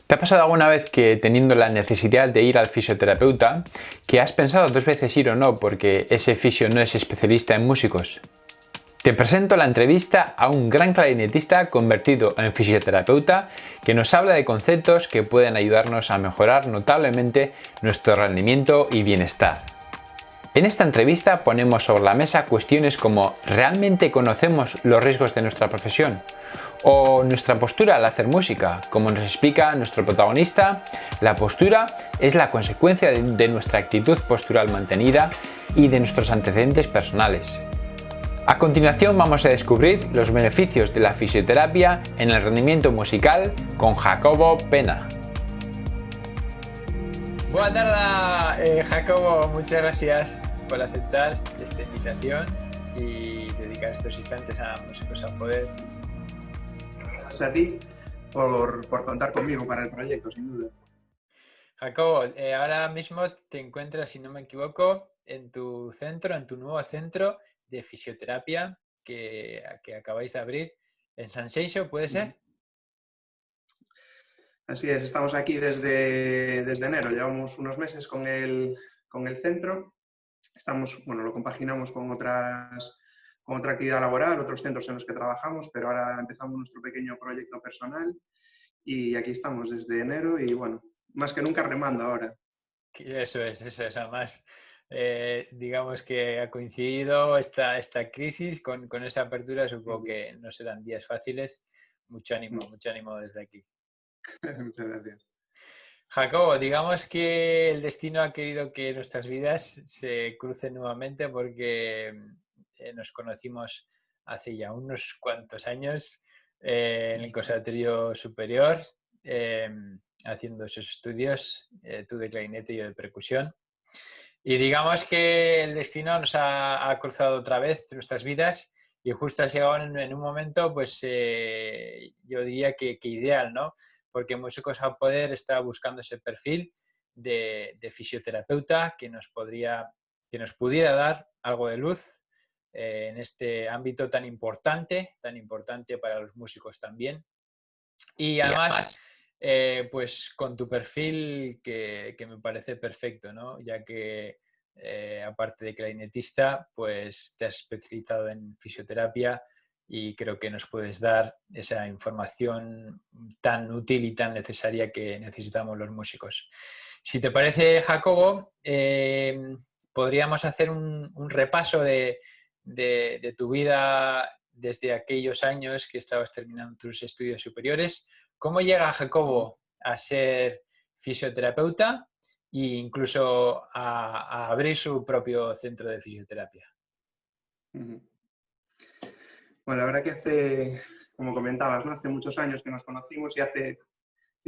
¿Te ha pasado alguna vez que teniendo la necesidad de ir al fisioterapeuta, que has pensado dos veces ir o no porque ese fisio no es especialista en músicos? Te presento la entrevista a un gran clarinetista convertido en fisioterapeuta que nos habla de conceptos que pueden ayudarnos a mejorar notablemente nuestro rendimiento y bienestar. En esta entrevista ponemos sobre la mesa cuestiones como ¿realmente conocemos los riesgos de nuestra profesión? O nuestra postura al hacer música. Como nos explica nuestro protagonista, la postura es la consecuencia de nuestra actitud postural mantenida y de nuestros antecedentes personales. A continuación vamos a descubrir los beneficios de la fisioterapia en el rendimiento musical con Jacobo Pena. Buenas tardes, Jacobo. Muchas gracias por aceptar esta invitación y dedicar estos instantes a Músicos al Poder. Gracias a ti por contar conmigo para el proyecto, sin duda. Jacobo, ahora mismo te encuentras, si no me equivoco, en tu nuevo centro de fisioterapia que acabáis de abrir en San Seixo, ¿puede ser? Así es, estamos aquí desde enero, llevamos unos meses con el centro. Lo compaginamos con otra actividad laboral, otros centros en los que trabajamos, pero ahora empezamos nuestro pequeño proyecto personal y aquí estamos desde enero y bueno, más que nunca remando ahora. Eso es, además, digamos que ha coincidido esta crisis con esa apertura, supongo que no serán días fáciles. Mucho ánimo desde aquí. Muchas gracias. Jacobo, digamos que el destino ha querido que nuestras vidas se crucen nuevamente porque nos conocimos hace ya unos cuantos años en el Conservatorio Superior, haciendo esos estudios, tú de clarinete y yo de percusión. Y digamos que el destino nos ha cruzado otra vez nuestras vidas y justo ha llegado en un momento, pues yo diría que ideal, ¿no? Porque Músicos al Poder está buscando ese perfil de fisioterapeuta que nos pudiera dar algo de luz en este ámbito tan importante para los músicos también. Y además, pues con tu perfil que me parece perfecto, ¿no? Ya que aparte de clarinetista, pues te has especializado en fisioterapia y creo que nos puedes dar esa información tan útil y tan necesaria que necesitamos los músicos. Si te parece, Jacobo, podríamos hacer un repaso de tu vida desde aquellos años que estabas terminando tus estudios superiores. ¿Cómo llega Jacobo a ser fisioterapeuta e incluso a abrir su propio centro de fisioterapia? Bueno, la verdad que como comentabas, ¿no? Hace muchos años que nos conocimos y yo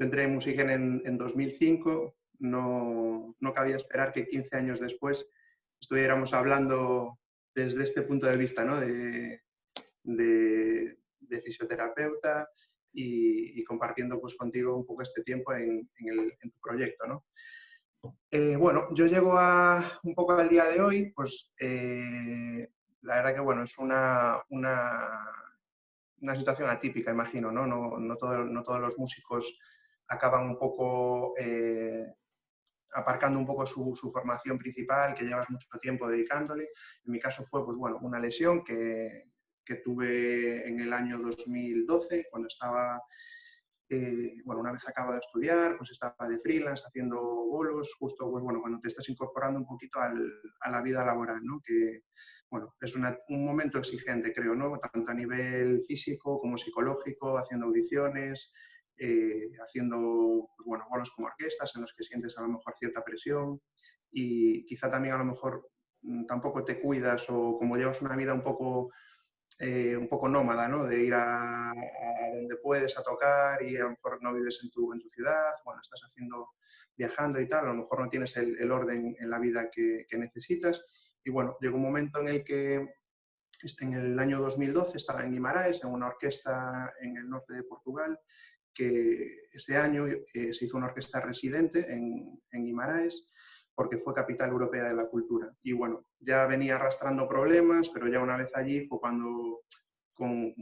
entré en Musiken en 2005, no cabía esperar que 15 años después estuviéramos hablando desde este punto de vista, ¿no? de fisioterapeuta y compartiendo pues, contigo un poco este tiempo en tu proyecto, ¿no? Bueno, yo llego un poco al día de hoy, pues la verdad que bueno, es una situación atípica, imagino, ¿no? No todos los músicos acaban un poco aparcando un poco su formación principal, que llevas mucho tiempo dedicándole. En mi caso fue, pues bueno, una lesión que tuve en el año 2012, cuando estaba, una vez acabo de estudiar, pues estaba de freelance haciendo bolos, justo, pues bueno, cuando te estás incorporando un poquito a la vida laboral, ¿no? Que, bueno, es un momento exigente, creo, ¿no? Tanto a nivel físico como psicológico, haciendo audiciones, haciendo pues bueno, bolos como orquestas en los que sientes a lo mejor cierta presión y quizá también a lo mejor tampoco te cuidas o como llevas una vida un poco nómada, ¿no? De ir a donde puedes a tocar y a lo mejor no vives en tu ciudad, bueno, estás viajando y tal, a lo mejor no tienes el orden en la vida que necesitas. Y bueno, llegó un momento en el que en el año 2012 estaba en Guimarães, en una orquesta en el norte de Portugal, que ese año se hizo una orquesta residente en Guimarães porque fue capital europea de la cultura. Y bueno, ya venía arrastrando problemas, pero ya una vez allí fue cuando con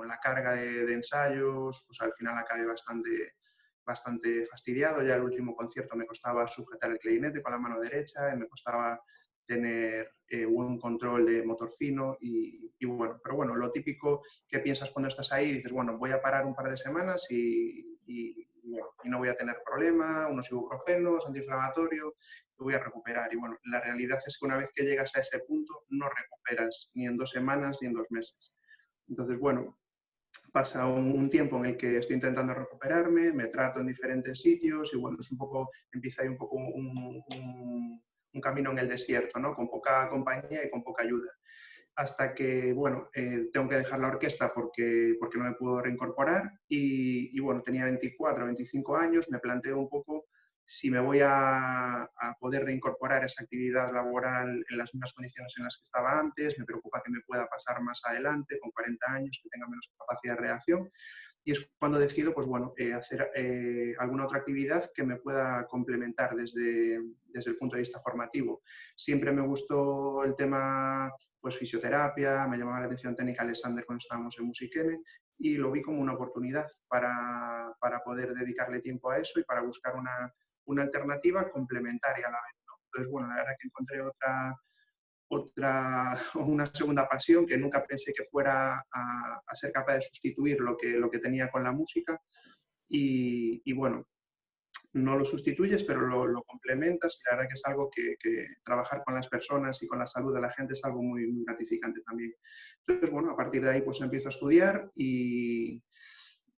la carga de ensayos, pues al final acabé bastante fastidiado. Ya el último concierto me costaba sujetar el clarinete con la mano derecha, y me costaba tener un control de motor fino y bueno, pero bueno, lo típico que piensas cuando estás ahí, dices, bueno, voy a parar un par de semanas bueno, y no voy a tener problema, unos ibuprofenos, antiinflamatorio, lo voy a recuperar. Y bueno, la realidad es que una vez que llegas a ese punto, no recuperas ni en 2 semanas ni en 2 meses. Entonces, bueno, pasa un tiempo en el que estoy intentando recuperarme, me trato en diferentes sitios y bueno, es un poco, empieza ahí un poco un camino en el desierto, ¿no? Con poca compañía y con poca ayuda. Hasta que, bueno, tengo que dejar la orquesta porque no me puedo reincorporar y bueno, tenía 24, 25 años, me planteo un poco si me voy a poder reincorporar esa actividad laboral en las mismas condiciones en las que estaba antes, me preocupa que me pueda pasar más adelante, con 40 años, que tenga menos capacidad de reacción. Y es cuando decido, pues bueno, hacer alguna otra actividad que me pueda complementar desde el punto de vista formativo. Siempre me gustó el tema, pues fisioterapia, me llamaba la atención técnica Alexander cuando estábamos en Musikene y lo vi como una oportunidad para poder dedicarle tiempo a eso y para buscar una alternativa complementaria a la vez, ¿no? Entonces, bueno, la verdad que encontré una segunda pasión que nunca pensé que fuera a ser capaz de sustituir lo que tenía con la música y bueno, no lo sustituyes, pero lo complementas y la verdad que es algo que trabajar con las personas y con la salud de la gente es algo muy, muy gratificante también. Entonces, bueno, a partir de ahí pues empiezo a estudiar y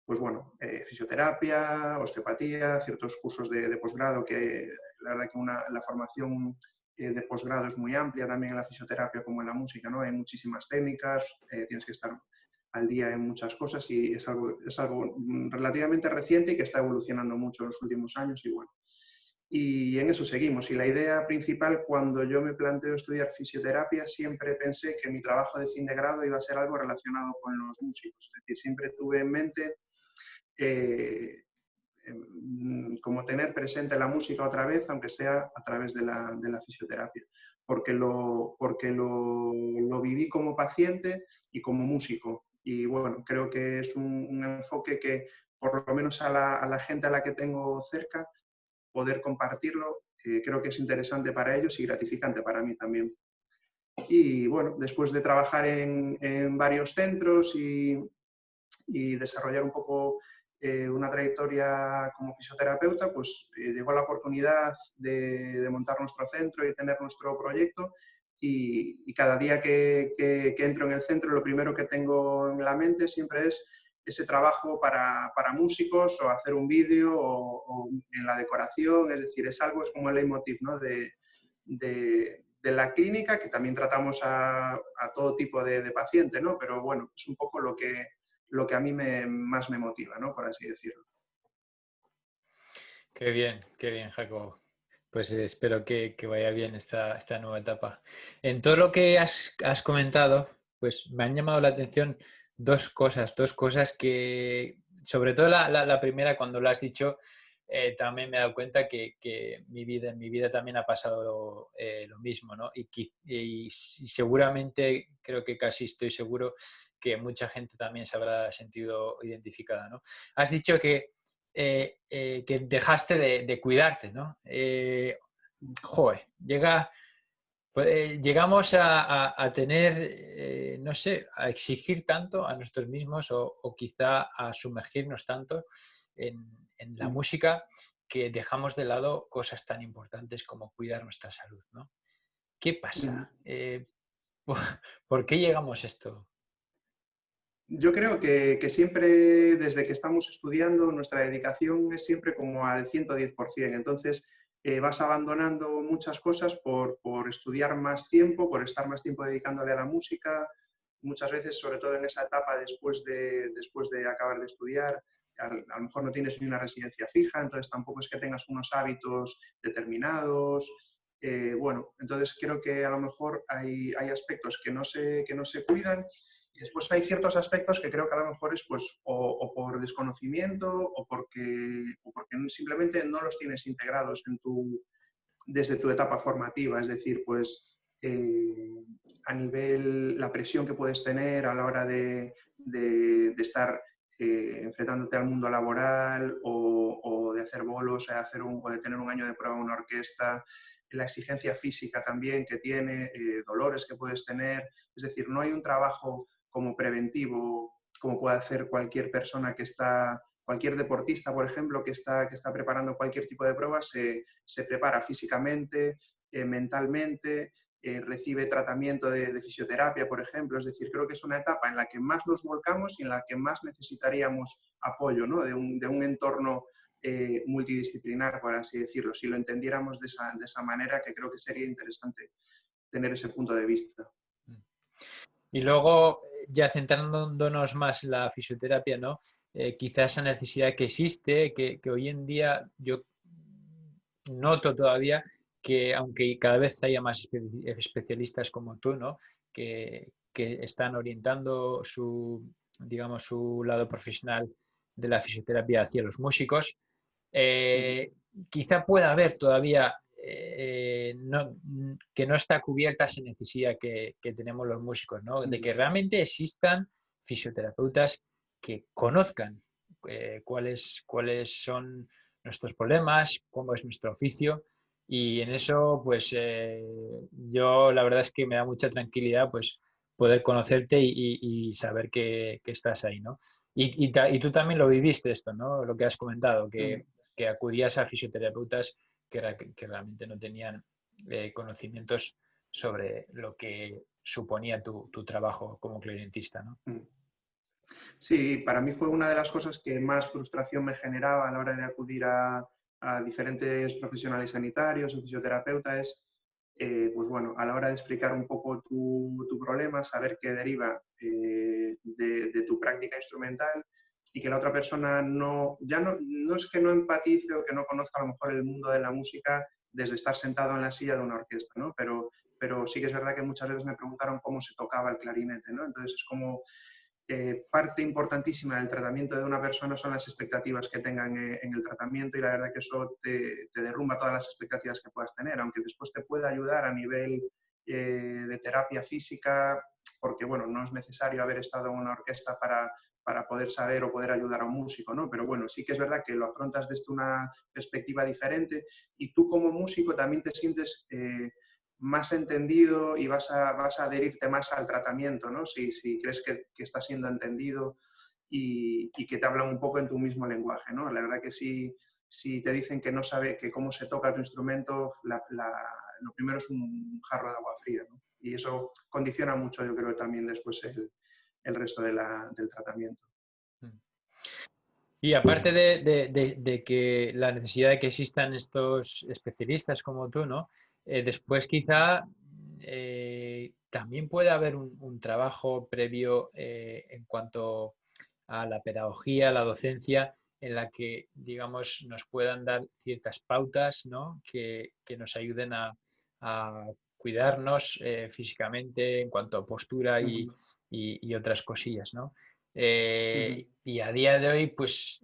pues bueno, fisioterapia, osteopatía, ciertos cursos de posgrado que la verdad que la formación de posgrado es muy amplia también en la fisioterapia como en la música, ¿no? Hay muchísimas técnicas, tienes que estar al día en muchas cosas y es algo relativamente reciente y que está evolucionando mucho en los últimos años y bueno. Y en eso seguimos. Y la idea principal, cuando yo me planteo estudiar fisioterapia, siempre pensé que mi trabajo de fin de grado iba a ser algo relacionado con los músicos. Es decir, siempre tuve en mente como tener presente la música otra vez, aunque sea a través de la fisioterapia, porque lo viví como paciente y como músico. Y bueno, creo que es un enfoque que, por lo menos a la gente a la que tengo cerca, poder compartirlo, creo que es interesante para ellos y gratificante para mí también. Y bueno, después de trabajar en varios centros y desarrollar un poco una trayectoria como fisioterapeuta, pues llegó la oportunidad de montar nuestro centro y tener nuestro proyecto y cada día que entro en el centro lo primero que tengo en la mente siempre es ese trabajo para músicos o hacer un vídeo o en la decoración, es decir, es algo, es como el leitmotiv, ¿no? De la clínica, que también tratamos a todo tipo de paciente, ¿no? Pero bueno, es un poco lo que a mí más me motiva, ¿no? Por así decirlo. Qué bien, Jacobo. Pues espero que vaya bien esta nueva etapa. En todo lo que has comentado, pues me han llamado la atención dos cosas que, sobre todo la primera, cuando lo has dicho, también me he dado cuenta que en mi vida también ha pasado lo mismo, ¿no? Y seguramente, creo que casi estoy seguro que mucha gente también se habrá sentido identificada, ¿no? Has dicho que dejaste de cuidarte, ¿no? Joder, llegamos a tener, no sé, a exigir tanto a nosotros mismos o quizá a sumergirnos tanto en la música que dejamos de lado cosas tan importantes como cuidar nuestra salud, ¿no? ¿Qué pasa? ¿Por, por qué llegamos a esto? Yo creo que siempre, desde que estamos estudiando, nuestra dedicación es siempre como al 110%. Entonces, vas abandonando muchas cosas por estudiar más tiempo, por estar más tiempo dedicándole a la música. Muchas veces, sobre todo en esa etapa después de acabar de estudiar, a lo mejor no tienes ni una residencia fija, entonces tampoco es que tengas unos hábitos determinados. Bueno, entonces creo que a lo mejor hay aspectos que no se cuidan y después hay ciertos aspectos que creo que a lo mejor es pues o por desconocimiento o porque simplemente no los tienes integrados desde tu etapa formativa, es decir, pues a nivel, la presión que puedes tener a la hora de estar enfrentándote al mundo laboral o de hacer bolos, o de tener un año de prueba en una orquesta, la exigencia física también que tiene, dolores que puedes tener. Es decir, no hay un trabajo como preventivo como puede hacer cualquier persona cualquier deportista, por ejemplo, que está preparando cualquier tipo de prueba, se prepara físicamente, mentalmente, recibe tratamiento de fisioterapia, por ejemplo. Es decir, creo que es una etapa en la que más nos volcamos y en la que más necesitaríamos apoyo, ¿no? de un entorno multidisciplinar, por así decirlo, si lo entendiéramos de esa manera, que creo que sería interesante tener ese punto de vista. Y luego, ya centrándonos más en la fisioterapia, ¿no? Quizás esa necesidad que existe, que hoy en día yo noto todavía que, aunque cada vez haya más especialistas como tú, ¿no? Que están orientando digamos, su lado profesional de la fisioterapia hacia los músicos, quizá pueda haber todavía que no está cubierta esa necesidad que tenemos los músicos, ¿no? De que realmente existan fisioterapeutas que conozcan cuáles son nuestros problemas, cómo es nuestro oficio, y en eso pues yo la verdad es que me da mucha tranquilidad pues poder conocerte y saber que estás ahí, ¿no? Y tú también lo viviste esto, ¿no? Lo que has comentado, que acudías a fisioterapeutas que realmente no tenían conocimientos sobre lo que suponía tu trabajo como clarinetista, ¿no? Sí, para mí fue una de las cosas que más frustración me generaba a la hora de acudir a diferentes profesionales sanitarios o fisioterapeutas, pues bueno, a la hora de explicar un poco tu problema, saber qué deriva de tu práctica instrumental y que la otra persona no es que no empatice o que no conozca a lo mejor el mundo de la música desde estar sentado en la silla de una orquesta, ¿no? Pero sí que es verdad que muchas veces me preguntaron cómo se tocaba el clarinete, ¿no? Entonces es como parte importantísima del tratamiento de una persona son las expectativas que tengan en el tratamiento, y la verdad que eso te derrumba todas las expectativas que puedas tener, aunque después te pueda ayudar a nivel de terapia física, porque bueno, no es necesario haber estado en una orquesta para poder saber o poder ayudar a un músico, ¿no? Pero bueno, sí que es verdad que lo afrontas desde una perspectiva diferente, y tú como músico también te sientes más entendido y vas a adherirte más al tratamiento, ¿no? Si crees que está siendo entendido y que te hablan un poco en tu mismo lenguaje, ¿no? La verdad que si te dicen que no sabe que cómo se toca tu instrumento, lo primero es un jarro de agua fría, ¿no? Y eso condiciona mucho, yo creo, también después el resto del tratamiento. Y aparte de que la necesidad de que existan estos especialistas como tú, ¿no? Después quizá también puede haber un trabajo previo en cuanto a la pedagogía, la docencia, en la que, digamos, nos puedan dar ciertas pautas, ¿no? Que nos ayuden a cuidarnos físicamente en cuanto a postura y otras cosillas, ¿no? Y a día de hoy, pues,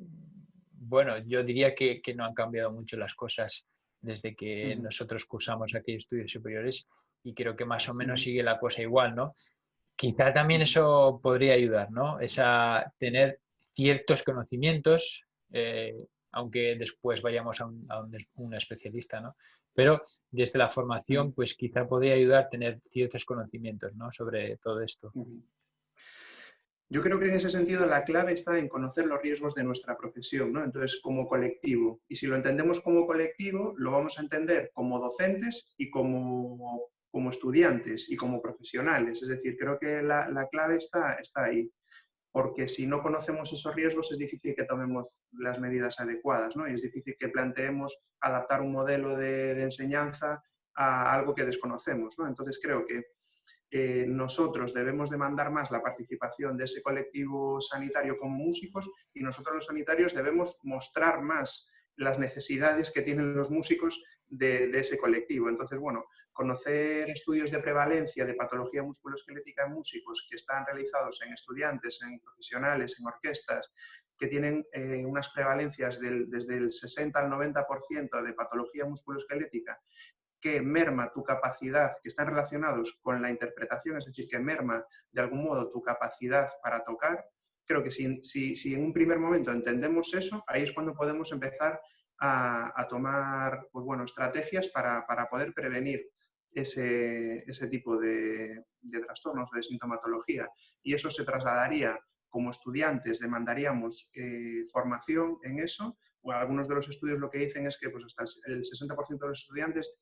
bueno, yo diría que no han cambiado mucho las cosas desde que nosotros cursamos aquellos estudios superiores, y creo que más o menos sigue la cosa igual, ¿no? Quizá también eso podría ayudar, ¿no? Es a tener ciertos conocimientos, aunque después vayamos un especialista, ¿no? Pero desde la formación, pues quizá podría ayudar a tener ciertos conocimientos, ¿no? Sobre todo esto. Yo creo que en ese sentido la clave está en conocer los riesgos de nuestra profesión, ¿no? Entonces, como colectivo. Y si lo entendemos como colectivo, lo vamos a entender como docentes y como estudiantes y como profesionales. Es decir, creo que la clave está ahí. Porque si no conocemos esos riesgos es difícil que tomemos las medidas adecuadas, ¿no? Y es difícil que planteemos adaptar un modelo de enseñanza a algo que desconocemos, ¿no? Entonces creo que nosotros debemos demandar más la participación de ese colectivo sanitario como músicos, y nosotros los sanitarios debemos mostrar más las necesidades que tienen los músicos de ese colectivo. Entonces, bueno, conocer estudios de prevalencia de patología musculoesquelética en músicos que están realizados en estudiantes, en profesionales, en orquestas, que tienen unas prevalencias desde el 60 al 90% de patología musculoesquelética, que merma tu capacidad, que están relacionados con la interpretación, es decir, que merma de algún modo tu capacidad para tocar. Creo que si en un primer momento entendemos eso, ahí es cuando podemos empezar a tomar pues, bueno, estrategias para poder prevenir ese tipo de trastornos, de sintomatología. Y eso se trasladaría como estudiantes, demandaríamos formación en eso. Bueno, algunos de los estudios lo que dicen es que pues, hasta el 60% de los estudiantes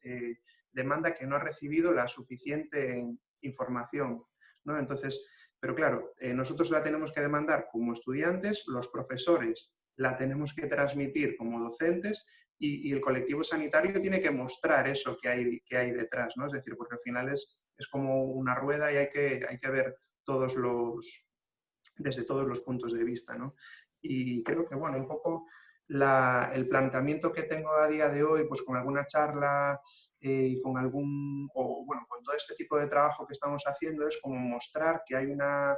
demanda que no ha recibido la suficiente información, ¿no? Entonces, pero claro, nosotros la tenemos que demandar como estudiantes, los profesores la tenemos que transmitir como docentes y el colectivo sanitario tiene que mostrar eso que hay detrás, ¿no? Es decir, porque al final es como una rueda y hay que ver desde todos los puntos de vista, ¿no? Y creo que, bueno, un poco el planteamiento que tengo a día de hoy, pues con alguna charla y con bueno, con todo este tipo de trabajo que estamos haciendo, es como mostrar que hay una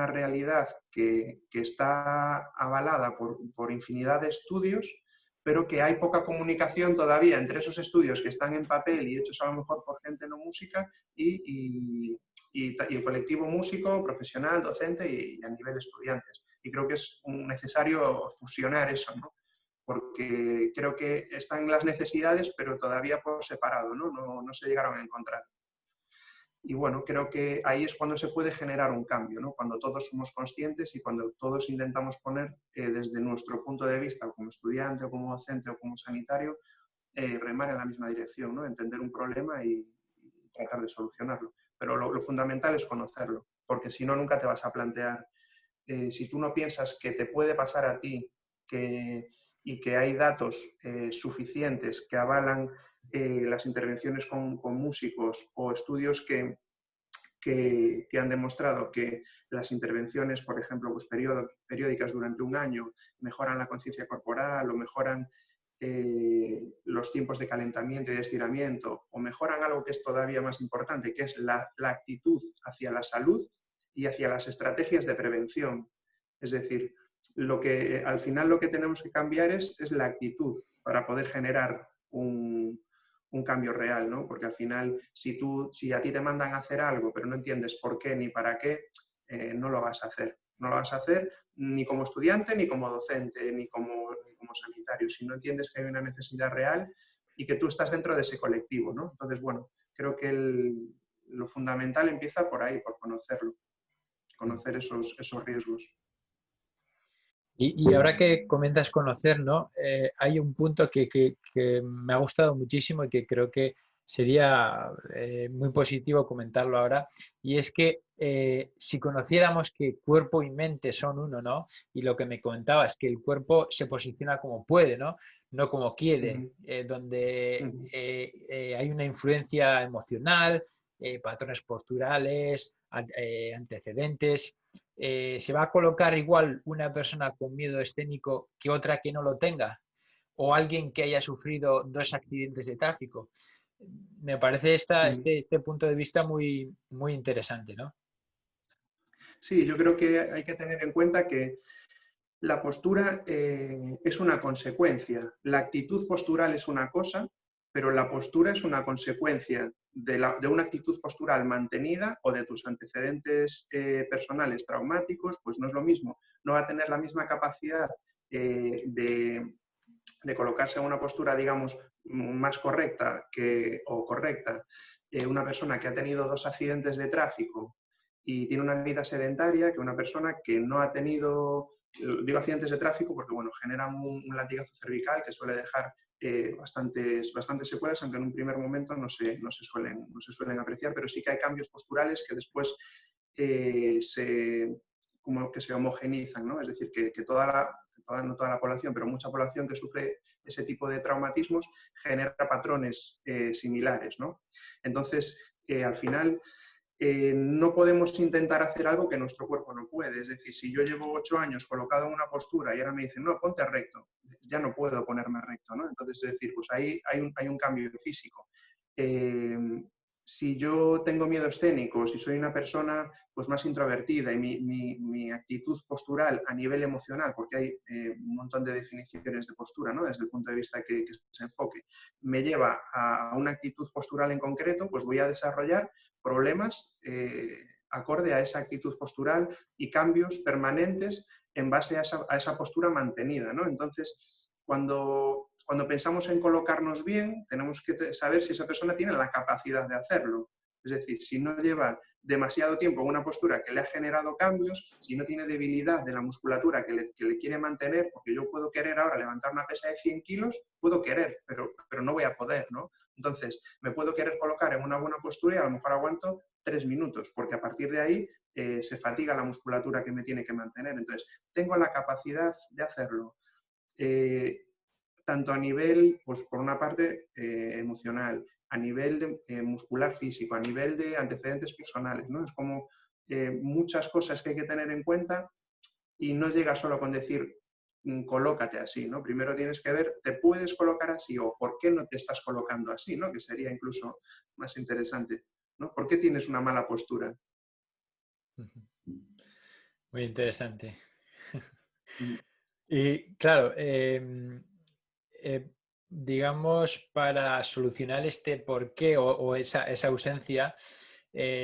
realidad que está avalada por infinidad de estudios, pero que hay poca comunicación todavía entre esos estudios que están en papel y hechos a lo mejor por gente no música y el colectivo músico, profesional, docente y a nivel estudiantes. Y creo que es necesario fusionar eso, ¿no? Porque creo que están las necesidades, pero todavía por separado, ¿no? No se llegaron a encontrar. Y bueno, creo que ahí es cuando se puede generar un cambio, ¿no? Cuando todos somos conscientes y cuando todos intentamos poner desde nuestro punto de vista, o como estudiante, o como docente, o como sanitario, remar en la misma dirección, ¿no? Entender un problema y tratar de solucionarlo. Pero lo fundamental es conocerlo, porque si no, nunca te vas a plantear. Si tú no piensas que te puede pasar a ti y que hay datos suficientes que avalan las intervenciones con músicos o estudios que han demostrado que las intervenciones, por ejemplo, pues periódicas durante un año mejoran la conciencia corporal o mejoran los tiempos de calentamiento y de estiramiento o mejoran algo que es todavía más importante, que es la actitud hacia la salud y hacia las estrategias de prevención. Es decir, al final lo que tenemos que cambiar es la actitud para poder generar un cambio real, ¿no? Porque al final, si a ti te mandan a hacer algo, pero no entiendes por qué ni para qué, no lo vas a hacer. No lo vas a hacer ni como estudiante, ni como docente, ni como sanitario, si no entiendes que hay una necesidad real y que tú estás dentro de ese colectivo, ¿no? Entonces, bueno, creo que lo fundamental empieza por ahí, por conocerlo, conocer esos riesgos. Y ahora que comentas conocer, ¿no? Hay un punto que me ha gustado muchísimo y que creo que sería muy positivo comentarlo ahora, y es que si conociéramos que cuerpo y mente son uno, ¿no? Y lo que me comentabas, que el cuerpo se posiciona como puede, ¿no? No como quiere, donde hay una influencia emocional, patrones posturales, antecedentes. ¿Se va a colocar igual una persona con miedo escénico que otra que no lo tenga? ¿O alguien que haya sufrido 2 accidentes de tráfico? Me parece este punto de vista muy, muy interesante, ¿no? Sí, yo creo que hay que tener en cuenta que la postura es una consecuencia. La actitud postural es una cosa, pero la postura es una consecuencia de una actitud postural mantenida o de tus antecedentes personales traumáticos, pues no es lo mismo. No va a tener la misma capacidad de colocarse en una postura, digamos, más correcta o correcta una persona que ha tenido 2 accidentes de tráfico y tiene una vida sedentaria que una persona que no ha tenido, digo accidentes de tráfico porque, bueno, generan un latigazo cervical que suele dejar bastantes secuelas, aunque en un primer momento no se suelen apreciar, pero sí que hay cambios posturales que después como que se homogenizan, ¿no? Es decir, que no toda la población, pero mucha población que sufre ese tipo de traumatismos genera patrones similares, ¿no? Entonces, al final, no podemos intentar hacer algo que nuestro cuerpo no puede. Es decir, si yo llevo 8 años colocado en una postura y ahora me dicen, no, ponte recto, ya no puedo ponerme recto, ¿no? Entonces, es decir, pues ahí hay un cambio físico. Si yo tengo miedo escénico, si soy una persona pues, más introvertida y mi actitud postural a nivel emocional, porque hay un montón de definiciones de postura, ¿no? Desde el punto de vista que se enfoque, me lleva a una actitud postural en concreto, pues voy a desarrollar problemas acorde a esa actitud postural y cambios permanentes en base a esa postura mantenida, ¿no? Entonces, cuando pensamos en colocarnos bien, tenemos que saber si esa persona tiene la capacidad de hacerlo. Es decir, si no lleva demasiado tiempo en una postura que le ha generado cambios, si no tiene debilidad de la musculatura que le quiere mantener, porque yo puedo querer ahora levantar una pesa de 100 kilos, puedo querer, pero no voy a poder, ¿no? Entonces, me puedo querer colocar en una buena postura y a lo mejor aguanto 3 minutos, porque a partir de ahí se fatiga la musculatura que me tiene que mantener. Entonces, tengo la capacidad de hacerlo. Eh, Tanto a nivel, pues por una parte, emocional, a nivel de, muscular físico, a nivel de antecedentes personales, ¿no? Es como muchas cosas que hay que tener en cuenta y no llega solo con decir colócate así, ¿no? Primero tienes que ver, ¿te puedes colocar así o por qué no te estás colocando así, ¿no? Que sería incluso más interesante, ¿no? ¿Por qué tienes una mala postura? Muy interesante. Mm. Y claro, digamos, para solucionar este porqué o esa ausencia,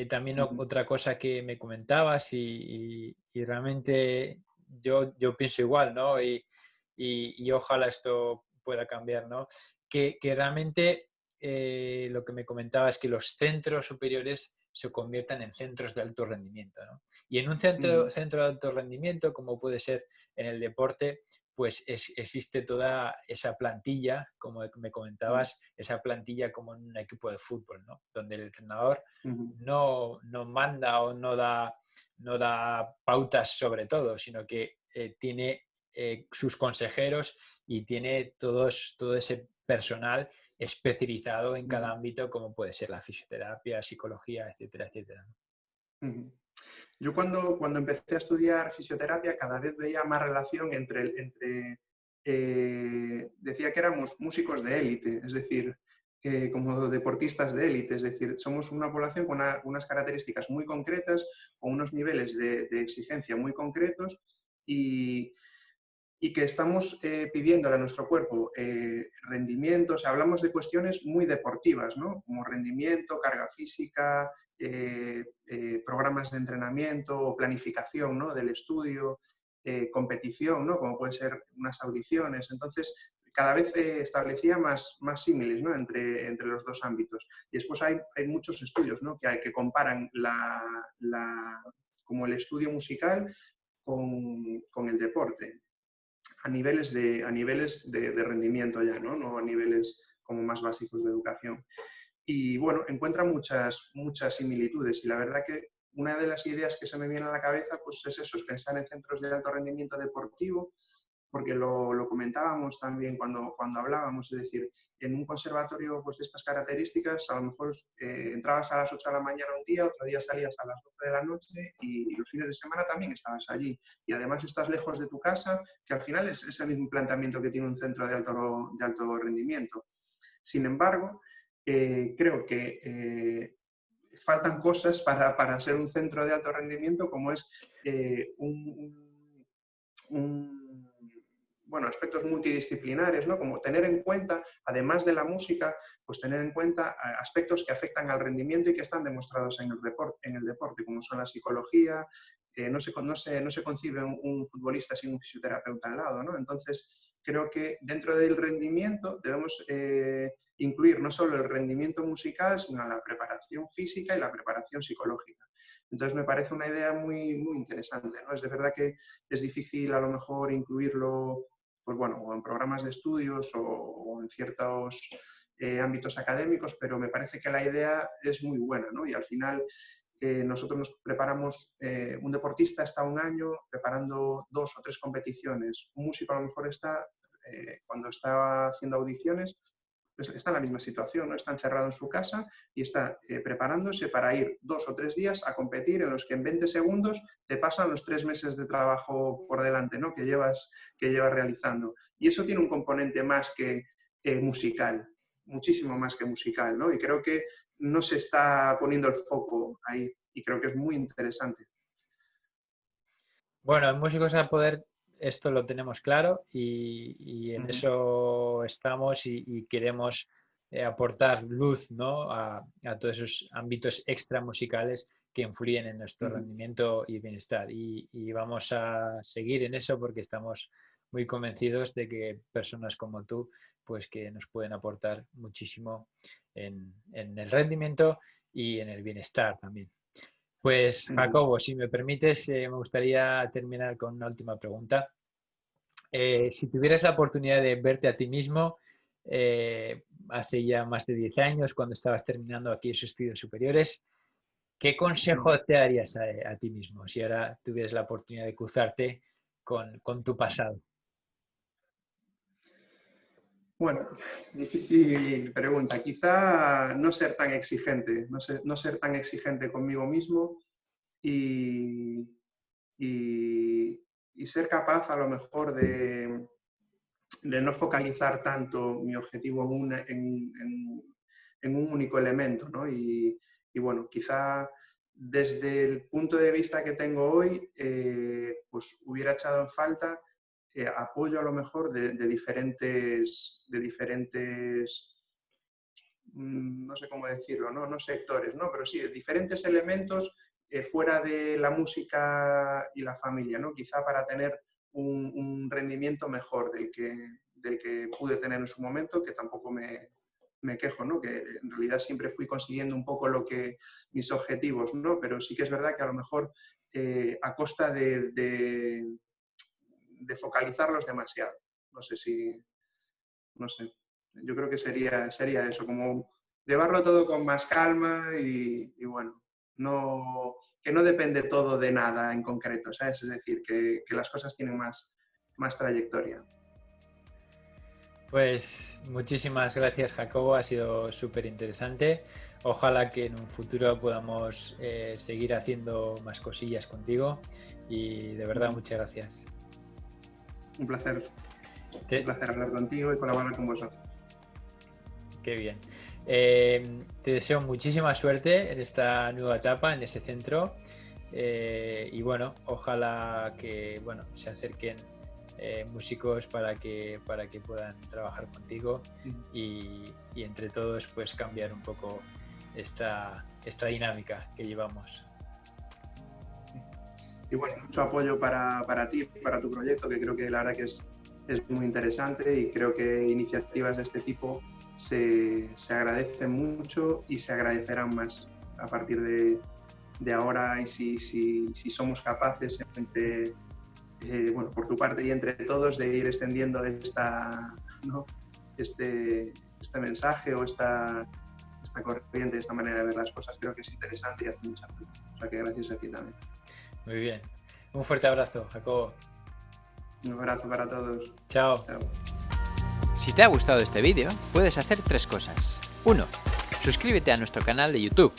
también otra cosa que me comentabas y realmente yo pienso igual, ¿no? Y ojalá esto pueda cambiar, ¿no? Que realmente lo que me comentabas es que los centros superiores se conviertan en centros de alto rendimiento, ¿no? Y en un centro de alto rendimiento, como puede ser en el deporte, pues existe toda esa plantilla, como me comentabas, esa plantilla como en un equipo de fútbol, ¿no? Donde el entrenador no manda o no da pautas sobre todo, sino que tiene sus consejeros y tiene todo ese personal especializado en cada ámbito, como puede ser la fisioterapia, psicología, etcétera, etcétera. Yo cuando empecé a estudiar fisioterapia cada vez veía más relación decía que éramos músicos de élite, es decir, como deportistas de élite, es decir, somos una población con unas características muy concretas, con unos niveles de exigencia muy concretos y que estamos pidiéndole a nuestro cuerpo rendimientos, hablamos de cuestiones muy deportivas, ¿no? Como rendimiento, carga física, programas de entrenamiento, planificación, ¿no? Del estudio, competición, ¿no? Como pueden ser unas audiciones. Entonces, cada vez establecía más símiles, ¿no? Entre los dos ámbitos. Y después hay muchos estudios, ¿no? Que comparan como el estudio musical con el deporte a niveles de rendimiento ya, ¿no? No a niveles como más básicos de educación. Y bueno, encuentra muchas similitudes y la verdad que una de las ideas que se me viene a la cabeza pues es eso, es pensar en centros de alto rendimiento deportivo, porque lo comentábamos también cuando hablábamos, es decir, en un conservatorio pues, de estas características, a lo mejor entrabas a las 8 de la mañana un día, otro día salías a las 12 de la noche y los fines de semana también estabas allí. Y además estás lejos de tu casa, que al final es el mismo planteamiento que tiene un centro de alto rendimiento. Sin embargo, creo que faltan cosas para ser un centro de alto rendimiento, como es bueno, aspectos multidisciplinares, ¿no? Como tener en cuenta, además de la música, pues tener en cuenta aspectos que afectan al rendimiento y que están demostrados en el deporte, como son la psicología, no se concibe un futbolista sin un fisioterapeuta al lado, ¿no? Entonces, creo que dentro del rendimiento debemos incluir no solo el rendimiento musical, sino la preparación física y la preparación psicológica. Entonces, me parece una idea muy interesante, ¿no? Es de verdad que es difícil a lo mejor incluirlo pues bueno, o en programas de estudios o en ciertos ámbitos académicos, pero me parece que la idea es muy buena, ¿no? Y al final nosotros nos preparamos, un deportista está un año preparando 2 o 3 competiciones, un músico a lo mejor está, cuando está haciendo audiciones, pues está en la misma situación, ¿no? Está encerrado en su casa y está preparándose para ir 2 o 3 días a competir en los que en 20 segundos te pasan los 3 meses de trabajo por delante, ¿no? que llevas realizando. Y eso tiene un componente más que musical, muchísimo más que musical, ¿no? Y creo que no se está poniendo el foco ahí y creo que es muy interesante. Bueno, en Músicos al Poder esto lo tenemos claro y en eso estamos y queremos aportar luz, ¿no? a todos esos ámbitos extramusicales que influyen en nuestro rendimiento y bienestar. Y vamos a seguir en eso porque estamos muy convencidos de que personas como tú, pues que nos pueden aportar muchísimo en el rendimiento y en el bienestar también. Pues Jacobo, si me permites, me gustaría terminar con una última pregunta. Si tuvieras la oportunidad de verte a ti mismo hace ya más de 10 años, cuando estabas terminando aquí esos estudios superiores, ¿qué consejo te darías a ti mismo si ahora tuvieras la oportunidad de cruzarte con tu pasado? Bueno, difícil pregunta. Quizá no ser tan exigente, no ser tan exigente conmigo mismo y, y ser capaz a lo mejor de no focalizar tanto mi objetivo en un único elemento, ¿no? Y bueno, quizá desde el punto de vista que tengo hoy, pues hubiera echado en falta apoyo a lo mejor de diferentes, no sé cómo decirlo, ¿no? No sectores, ¿no? Pero sí, de diferentes elementos fuera de la música y la familia, ¿no? Quizá para tener un rendimiento mejor del que pude tener en su momento, que tampoco me quejo, ¿no? Que en realidad siempre fui consiguiendo un poco mis objetivos, ¿no? Pero sí que es verdad que a lo mejor a costa de focalizarlos demasiado. No sé si, no sé, yo creo que sería eso, como llevarlo todo con más calma y bueno, que no depende todo de nada en concreto, ¿sabes? Es decir, que las cosas tienen más trayectoria. Pues muchísimas gracias, Jacobo, ha sido súper interesante. Ojalá que en un futuro podamos seguir haciendo más cosillas contigo y de verdad muchas gracias. Un placer hablar contigo y colaborar con vosotros. Qué bien. Te deseo muchísima suerte en esta nueva etapa, en ese centro. Y bueno, ojalá que se acerquen músicos para que puedan trabajar contigo y entre todos pues cambiar un poco esta dinámica que llevamos. Y bueno, mucho apoyo para ti, para tu proyecto, que creo que la verdad que es muy interesante y creo que iniciativas de este tipo se agradecen mucho y se agradecerán más a partir de ahora y si somos capaces entre, bueno, por tu parte y entre todos de ir extendiendo ¿no? este mensaje o esta corriente, esta manera de ver las cosas, creo que es interesante y hace mucha falta. O sea que gracias a ti también. Muy bien. Un fuerte abrazo, Jacobo. Un abrazo para todos. Chao. Chao. Si te ha gustado este vídeo, puedes hacer 3 cosas. 1. Suscríbete a nuestro canal de YouTube.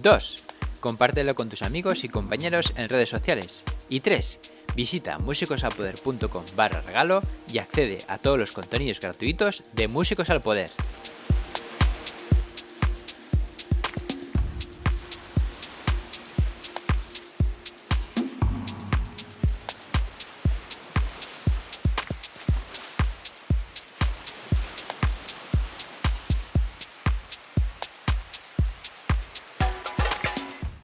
2. Compártelo con tus amigos y compañeros en redes sociales. Y 3. Visita musicosalpoder.com/regalo y accede a todos los contenidos gratuitos de Músicos al Poder.